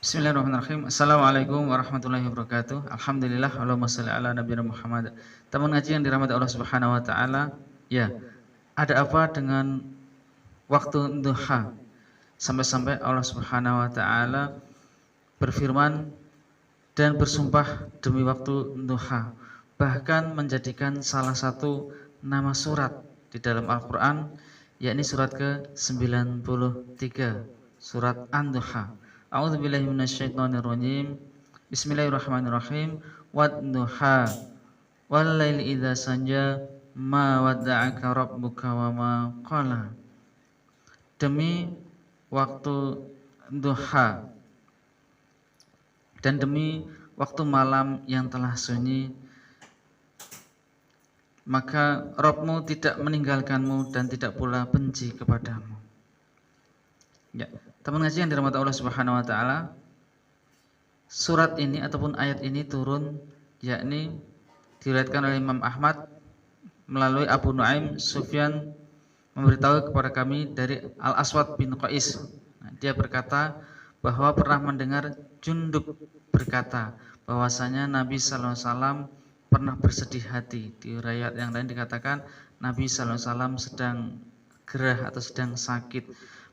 Bismillahirrahmanirrahim. Assalamualaikum warahmatullahi wabarakatuh. Alhamdulillah, Allahumma shalli ala nabiyina Muhammad. Teman ngaji yang dirahmati Allah Subhanahu wa taala. Ya, ada apa dengan waktu duha? Sampai-sampai Allah Subhanahu wa taala berfirman dan bersumpah demi waktu duha. Bahkan menjadikan salah satu nama surat di dalam Al-Qur'an, yakni surat ke-93, surat An-Duha. A'udzubillahi minasyaitonirrajim. Bismillahirrahmanirrahim. Wad-duha wal laili idza sanja ma wadda'aka rabbuka wa ma qala. Demi waktu duha dan demi waktu malam yang telah sunyi, maka Rabbmu tidak meninggalkanmu dan tidak pula benci kepadamu. Ya, teman ngaji yang dirahmati Allah Subhanahu wa taala, surat ini ataupun ayat ini turun yakni diriwayatkan oleh Imam Ahmad melalui Abu Nuaim Sufyan memberitahu kepada kami dari Al-Aswad bin Qais. Dia berkata bahwa pernah mendengar Jundub berkata bahwasanya Nabi sallallahu alaihi wasallam pernah bersedih hati. Di riwayat yang lain dikatakan Nabi sallallahu alaihi wasallam sedang gerah atau sedang sakit,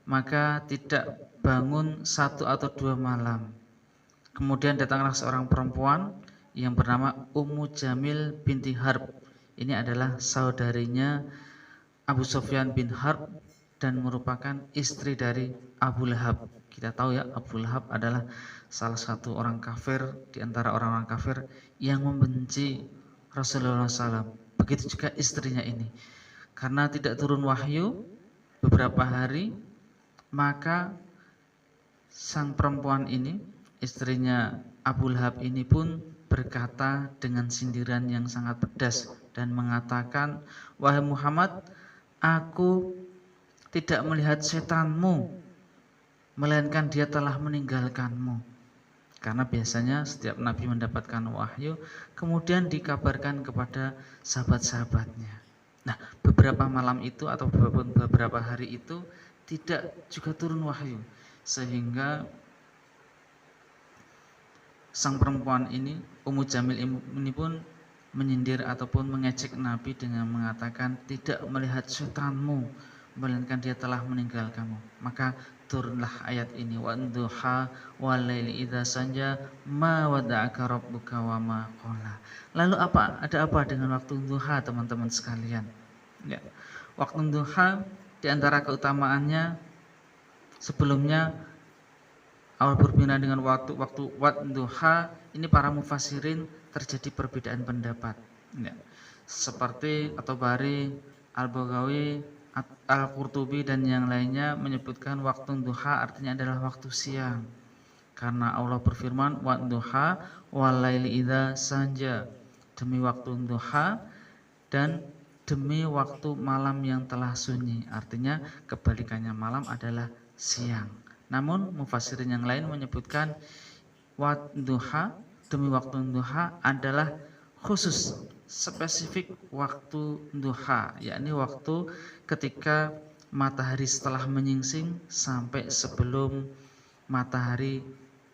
maka tidak bangun 1 atau 2 malam. Kemudian datanglah seorang perempuan yang bernama Ummu Jamil binti Harb. Ini adalah saudarinya Abu Sufyan bin Harb dan merupakan istri dari Abu Lahab. Kita tahu ya, Abu Lahab adalah salah satu orang kafir di antara orang-orang kafir yang membenci Rasulullah SAW. Begitu juga istrinya ini. Karena tidak turun wahyu beberapa hari, maka sang perempuan ini, istrinya Abu Lahab ini pun berkata dengan sindiran yang sangat pedas dan mengatakan, "Wahai Muhammad, aku tidak melihat setanmu, melainkan dia telah meninggalkanmu." Karena biasanya setiap Nabi mendapatkan wahyu, kemudian dikabarkan kepada sahabat-sahabatnya. Nah, beberapa malam itu atau beberapa hari itu tidak juga turun wahyu, sehingga sang perempuan ini, Ummu Jamil ini pun menyindir ataupun mengejek Nabi dengan mengatakan, tidak melihat setanmu, melainkan dia telah meninggalkanmu. Maka turunlah ayat ini, wadduha walaili idza sanja ma wadda'aka rabbuka wa ma qala. Lalu ada apa dengan waktu duha, teman-teman sekalian? Ya. Waktu duha di antara keutamaannya, sebelumnya awal berbicara dengan waktu wadduha ini para mufassirin terjadi perbedaan pendapat. Ya. Seperti At-Tabari, Al-Baghawi, Al-Qurtubi dan yang lainnya menyebutkan waktu duha artinya adalah waktu siang. Karena Allah berfirman wadduha walaili idza sanja, demi waktu duha dan demi waktu malam yang telah sunyi. Artinya kebalikannya malam adalah siang. Namun mufassirin yang lain menyebutkan wadduha, demi waktu duha adalah khusus spesifik waktu duha, yakni waktu ketika matahari setelah menyingsing sampai sebelum matahari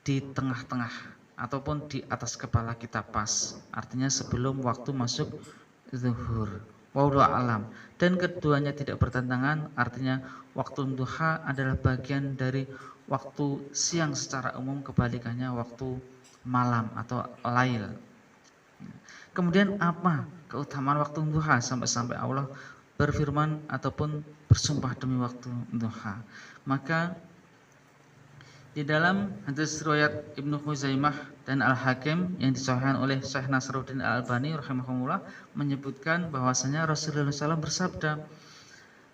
di tengah-tengah ataupun di atas kepala kita pas. Artinya sebelum waktu masuk zuhur. Wallahu alam. Dan keduanya tidak bertentangan, artinya waktu duha adalah bagian dari waktu siang secara umum, kebalikannya waktu malam atau lail. Kemudian apa keutamaan waktu duha sampai-sampai Allah berfirman ataupun bersumpah demi waktu duha? Maka di dalam hadis riwayat Ibnu Khuzaimah dan Al-Hakim yang disahihkan oleh Syekh Nasruddin Al-Albani rahimahullah menyebutkan bahwasanya Rasulullah SAW bersabda,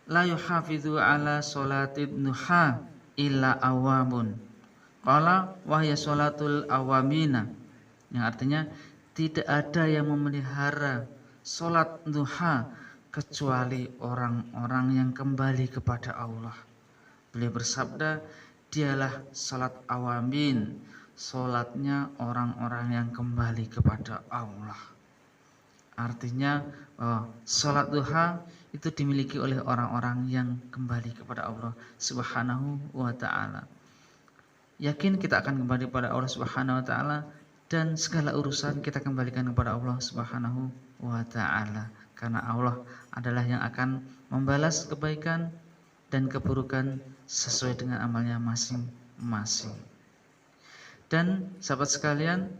la yuhafidhu ala sholatid duha illa awamun. Qala wahya sholatul awamina, yang artinya tidak ada yang memelihara sholat duha kecuali orang-orang yang kembali kepada Allah. Beliau bersabda, dialah sholat awamin, sholatnya orang-orang yang kembali kepada Allah. Artinya sholat duha itu dimiliki oleh orang-orang yang kembali kepada Allah Subhanahu wa ta'ala. yakin kita akan kembali kepada Allah Subhanahu wa taala dan segala urusan kita kembalikan kepada Allah Subhanahu wa taala, karena Allah adalah yang akan membalas kebaikan dan keburukan sesuai dengan amalnya masing-masing. Dan sahabat sekalian,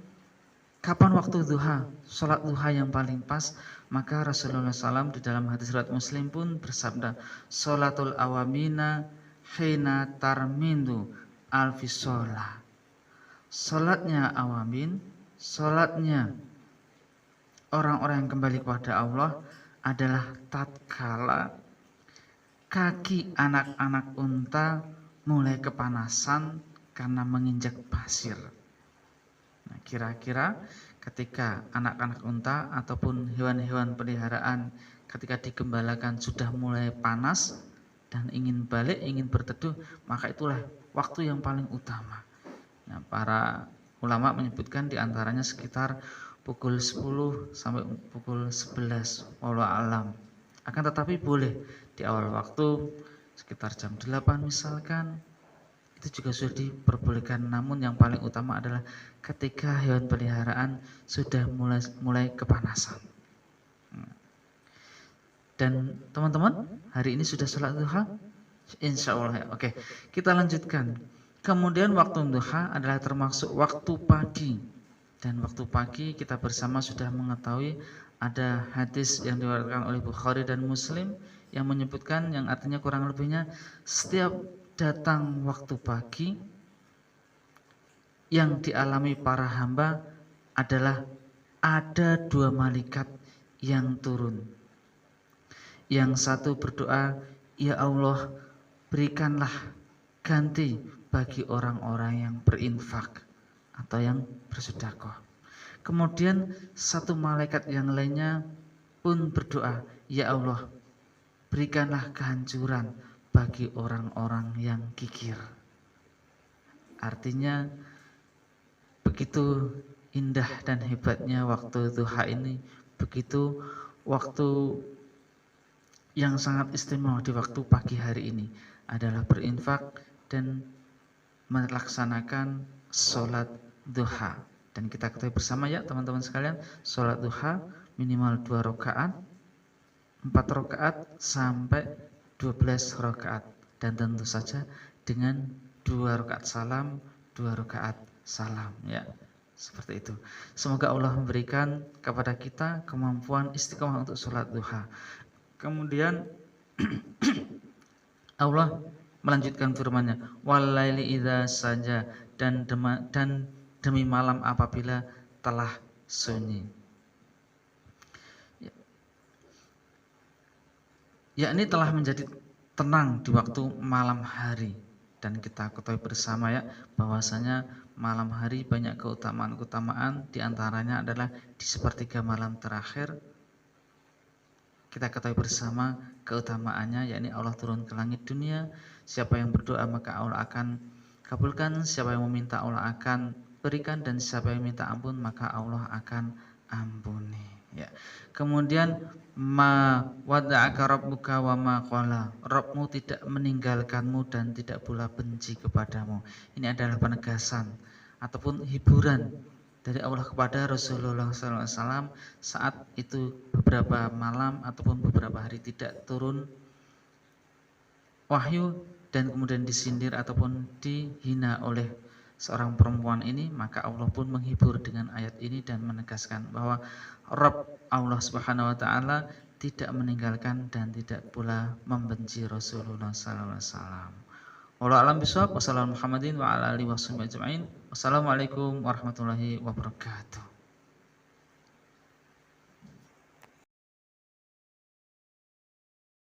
kapan waktu duha, sholat duha yang paling pas? Maka Rasulullah SAW di dalam hadis riwayat Muslim pun bersabda, sholatul awamina hina tarmindu alfisolah. Sholatnya awamin, sholatnya orang-orang yang kembali kepada Allah adalah tatkala kaki anak-anak unta mulai kepanasan karena menginjak pasir. Nah, kira-kira ketika anak-anak unta ataupun hewan-hewan peliharaan ketika digembalakan sudah mulai panas dan ingin balik, ingin berteduh, maka itulah waktu yang paling utama. Nah, para ulama menyebutkan diantaranya sekitar pukul 10 sampai pukul 11, wallahu alam. Akan tetapi boleh di awal waktu sekitar jam 8 misalkan, itu juga sudah diperbolehkan. Namun yang paling utama adalah ketika hewan peliharaan sudah mulai kepanasan. Dan teman-teman, hari ini sudah sholat duha? Insya Allah ya. Oke, kita lanjutkan. Kemudian waktu duha adalah termasuk waktu pagi. Dan waktu pagi kita bersama sudah mengetahui ada hadis yang diriwayatkan oleh Bukhari dan Muslim yang menyebutkan, yang artinya kurang lebihnya, setiap datang waktu pagi yang dialami para hamba adalah ada 2 malaikat yang turun. Yang satu berdoa, ya Allah, berikanlah ganti bagi orang-orang yang berinfak atau yang bersedekah. Kemudian satu malaikat yang lainnya pun berdoa, ya Allah, berikanlah kehancuran bagi orang-orang yang kikir. Artinya begitu indah dan hebatnya waktu duha ini, begitu waktu yang sangat istimewa di waktu pagi hari ini adalah berinfak dan melaksanakan sholat duha. Dan kita ketahui bersama ya teman-teman sekalian, sholat duha minimal 2 rakaat, 4 rakaat sampai 12 rakaat, dan tentu saja dengan 2 rakaat salam, 2 rakaat salam ya. Seperti itu. Semoga Allah memberikan kepada kita kemampuan istiqomah untuk sholat duha. Kemudian Allah melanjutkan firman-Nya, walaili idza saja, dan demi malam apabila telah sunyi. Yakni telah menjadi tenang di waktu malam hari. Dan kita ketahui bersama ya bahwasanya malam hari banyak keutamaan-keutamaan, diantaranya adalah di sepertiga malam terakhir. Kita ketahui bersama keutamaannya, yakni Allah turun ke langit dunia. Siapa yang berdoa maka Allah akan kabulkan, siapa yang meminta Allah akan berikan, dan siapa yang minta ampun maka Allah akan ampuni ya. Kemudian ma wada'aka rabbuka wa ma qala, Rabbmu tidak meninggalkanmu dan tidak pula benci kepadamu. Ini adalah penegasan ataupun hiburan dari Allah kepada Rasulullah SAW saat itu beberapa malam ataupun beberapa hari tidak turun wahyu dan kemudian disindir ataupun dihina oleh seorang perempuan ini, maka Allah pun menghibur dengan ayat ini dan menegaskan bahwa Rabb Allah Subhanahu wa taala tidak meninggalkan dan tidak pula membenci Rasulullah SAW. Wallahu a'lam bishawab. Wassalamualaikum warahmatullahi wabarakatuh.